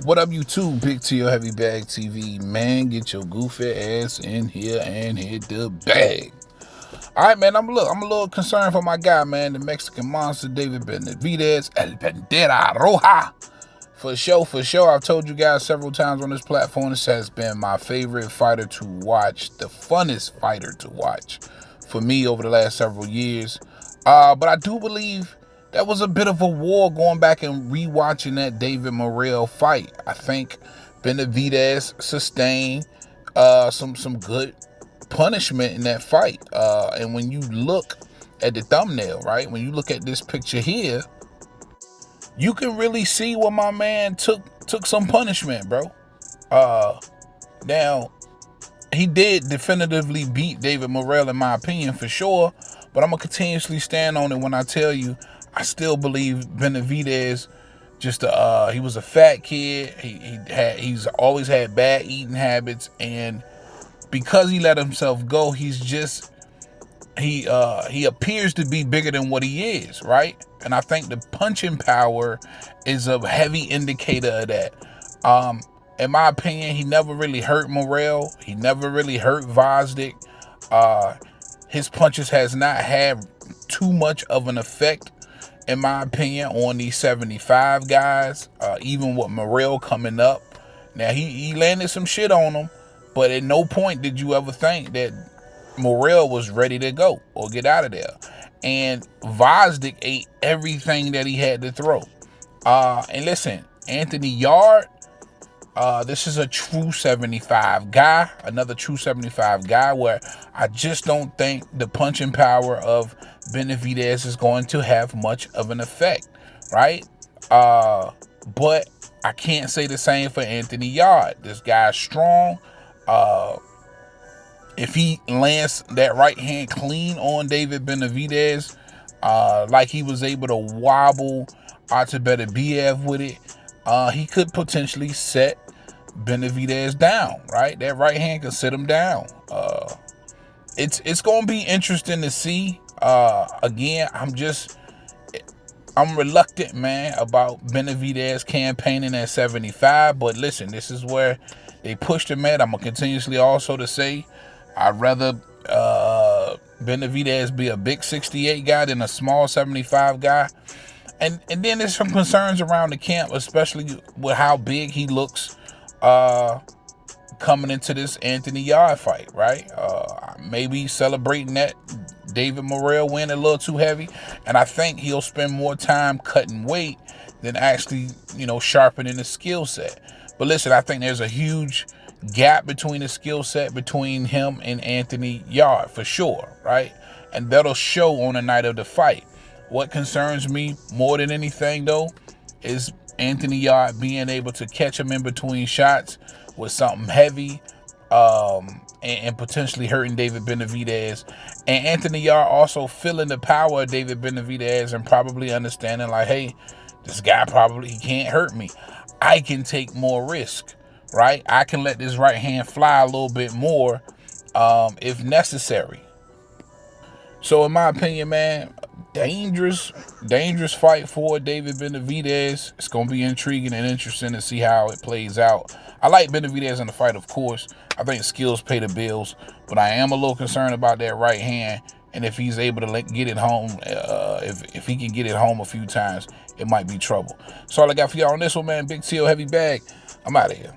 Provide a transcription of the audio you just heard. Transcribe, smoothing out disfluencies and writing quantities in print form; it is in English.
What up, you too? Big T Heavy Bag TV, man. Get your goofy ass in here and hit the bag. All right, man. I'm a little concerned for my guy, man. The Mexican monster, David Benavidez, El Bandera Roja. For sure. I've told you guys several times on this platform, this has been my favorite fighter to watch, the funnest fighter to watch for me over the last several years. But I do believe that was a bit of a war going back and rewatching that David Morrell fight. I think Benavidez sustained some good punishment in that fight. And when you look at the thumbnail, right? When you look at this picture here, you can really see where my man took some punishment, bro. Now he did definitively beat David Morrell in my opinion for sure, but I'm gonna continuously stand on it when I tell you I still believe Benavidez he was a fat kid. He's always had bad eating habits, and because he let himself go, he appears to be bigger than what he is, right? And I think the punching power is a heavy indicator of that. In my opinion, he never really hurt Morrell. He never really hurt Vosdick. His punches has not had too much of an effect, in my opinion, on these 75 guys. Even with Morrell coming up, now he landed some shit on him, but at no point did you ever think that Morrell was ready to go or get out of there. And Vosdick ate everything that he had to throw. And listen, Anthony Yarde, this is a true 75 guy, another true 75 guy where I just don't think the punching power of Benavidez is going to have much of an effect, right? But I can't say the same for Anthony Yarde. This guy's strong. If he lands that right hand clean on David Benavidez, like he was able to wobble Beterbiev with it, he could potentially set Benavidez down, right? That right hand can set him down. It's going to be interesting to see. Again, I'm reluctant, man, about Benavidez campaigning at 75, but listen, this is where they pushed him at. I'm going to continuously also to say I'd rather Benavidez be a big 68 guy than a small 75 guy. And then there's some concerns around the camp, especially with how big he looks coming into this Anthony Yarde fight, right? Maybe celebrating that David Morrell win a little too heavy, and I think he'll spend more time cutting weight than actually, sharpening the skill set. But listen, I think there's a huge gap between the skill set between him and Anthony Yarde for sure, right? And that'll show on the night of the fight. What concerns me more than anything, though, is Anthony Yarde being able to catch him in between shots with something heavy, and potentially hurting David Benavidez. And Anthony Yarde also feeling the power of David Benavidez and probably understanding like, hey, this guy he can't hurt me. I can take more risk, right? I can let this right hand fly a little bit more if necessary. So in my opinion, man, dangerous fight for David Benavidez. It's going to be intriguing and interesting to see how it plays out. I like Benavidez in the fight, of course. I think skills pay the bills, but I am a little concerned about that right hand. And if he's able to get it home, if he can get it home a few times, it might be trouble. So all I got for y'all on this one, man. Big T Heavy Bag. I'm out of here.